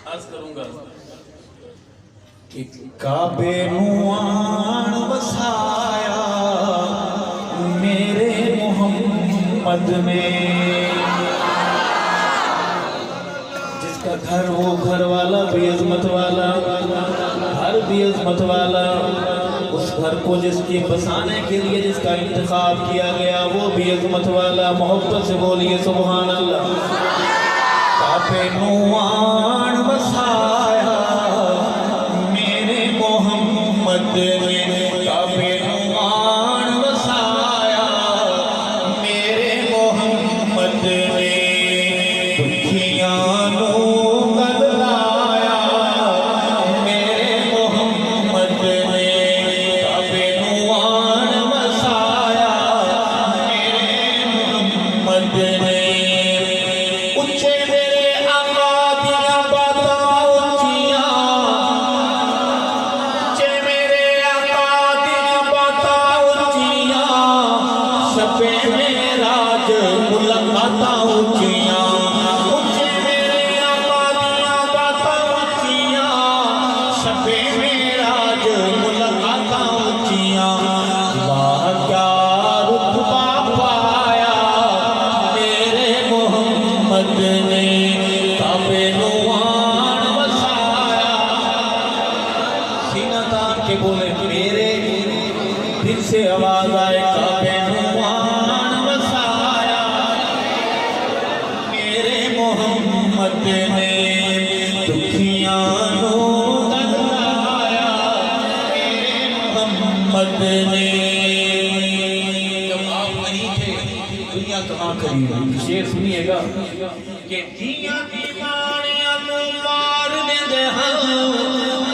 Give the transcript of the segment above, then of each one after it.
अर्ज करूंगा कि काबे नुआन वसाया मेरे मोहम्मद ने। जिसका घर वो घर वाला भी अजमत वाला, घर भी अजमत वाला, उस घर को जिसके बसाने के लिए जिसका इंतखाब किया गया वो भी अजमत वाला। मोहब्बत से बोलिए सुभान अल्लाह। काबे नुआन वसाया मेरे मोहम्मद ने, काबे नुआन वसाया मेरे मोहम्मद ने। दुखियां नू गलाया मेरे मोहम्मद ने, काबे नुआन वसाया मेरे मोहम्मद ने। उच्चे मुलाकाता ऊंचियां, ऊंचे मेरे आका दियां बातां ऊंचियां, शबे मेराज मुलाकाता ऊंचियां। वाह क्या रुतबा पाया मेरे मोहम्मद ने, काबे नुआन वसाया। सीना तान के बोले मेरे दिल से आवाज आए काबे ने। दुखियां नू गलाया मेरे मोहम्मद ने। जब आप वहीं थे दुनिया कहाँ करी। शेर सुनिएगा कि दिया दीवानियां नू मार देंदे हन,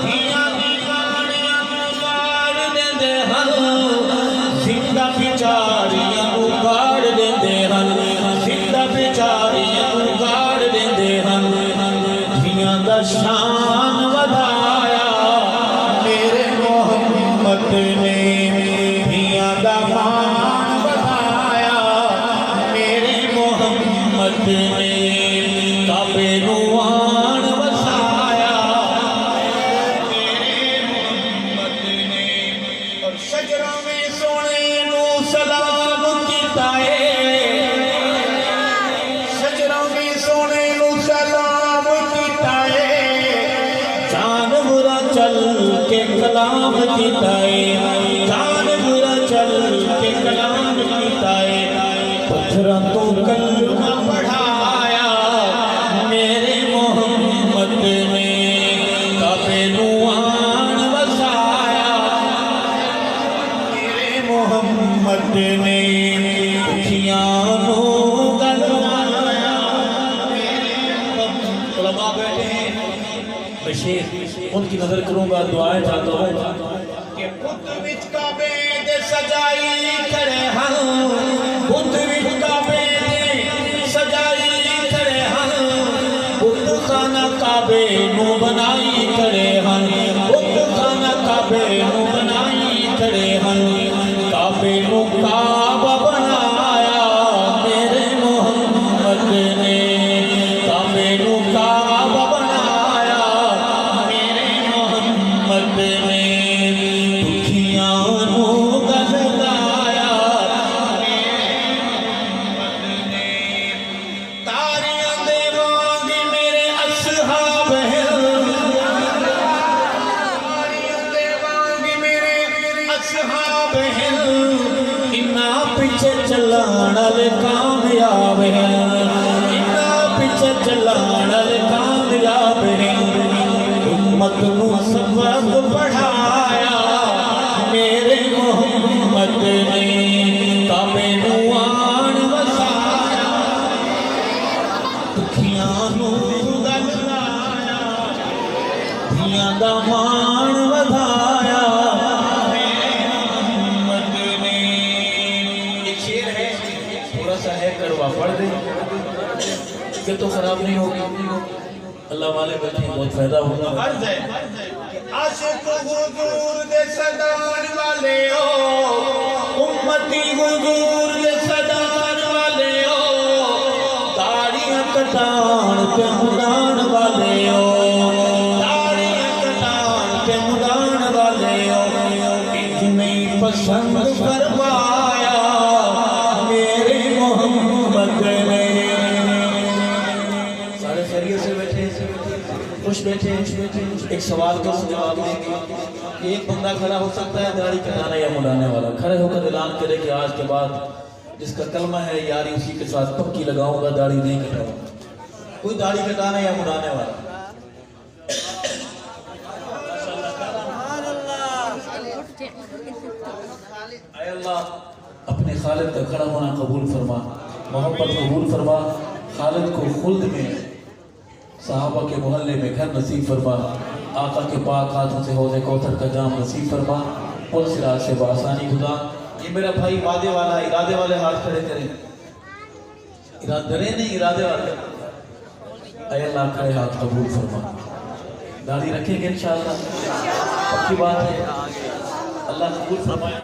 दिया दीवानियां नू मार देंदे हन, जिंदा बिचारियां नू गाड़ देंदे हन, जिंदा बिचारियां नू गाड़ देंदे हन। धियां दा शान वधाया मेरे मोहम्मद ने, धियां दा मान वधाया मेरे मोहम्मद ने। काबे नुआन वसाया मेरे मोहम्मद ने। और शजरों में सोने नू सलाम कीता है, शजरों में सोने नू सलाम कीता है। जानवरा चल के कलाम कीता है, जानवरा चल के कलाम कीता है। पत्थरों तो कलमा पढ़ाया मेरे मोहम्मद ने, काबे नुआन वसाया मेरे मोहम्मद ने। दुखियां नू गलाया मेरे मोहम्मद। उलमा बैठे हैं, मैं शेर उनकी नजर करूंगा, दुआएं चाहता हूँ कि बुत विच काबे दे सजाई खड़े हन, बुत विच काबे दे सजाई खड़े हन, बुत खाना काबे नू बनाई खड़े हन, बुत खाना काबे नू बनाई खड़े हन। काबे नू काबा बनाया मेरे मोहम्मद ने, काबे नू काबा बनाया मेरे मोहम्मद ने। दुखियां नू गलाया मेरे मोहम्मद ने। तारियां दे वांग मेरे असहाब हैं, तारियां दे वांग मेरे असहाब हैं। इन्ना पीछे चलाण वाले कामयाब हैं, इन्ना पीछे चलाण वाले कामयाब हैं। उम्मत नू सबक पढ़ाया मेरे मोहम्मद ने, काबे नुआन वसाया दुखियां नू गलाया, धियां दा मान वधाया मेरे मोहम्मद ने। एक शेर है, थोड़ा सा है करवा पढ़ दे कि तो खराब नहीं होगी। अल्लाह वाले बैठे बहुत फायदा होगा। अर्ज है आशिक हुजूर दे सदान वाले हो, उम्मती हुजूर दे सदान वाले हो, दाढ़ियां कटान पे उड़ान वाले हो। पसंद फरमाया मेरे मोहम्मद ने। सारे खैरियत से बैठे, खुश बैठे। एक सवाल का जवाब देंगे। एक बंदा खड़ा हो सकता है दाढ़ी कटाने या मुड़ाने वाला, खड़े होकर ऐलान करे कि आज के बाद जिसका कलमा है यारी उसी के साथ पक्की लगाऊंगा, दाढ़ी नहीं कटाऊंगा। कोई दाढ़ी कटाने या मुड़ाने वाला? आय अल्लाह अपने खालिद का खड़ा होना कबूल फरमा, मोहब्बत कबूल फरमा। खालिद को खुल्द में सहाबा के मोहल्ले में घर नसीब फरमा। आका के पाक हाथों से हौज़े कौसर का जाम नसीब फरमा। पुल सिरात से बासानी खुदा। ये मेरा भाई वादे वाला, इरादे वाले हाथ खड़े करें। डरे नहीं, इरादे वाले। आय अल्लाह खड़े हाथ कबूल फरमा। दाढ़ी रखेंगे इंशाअल्लाह, पक्की बात है। अल्लाह कबूल फरमाए।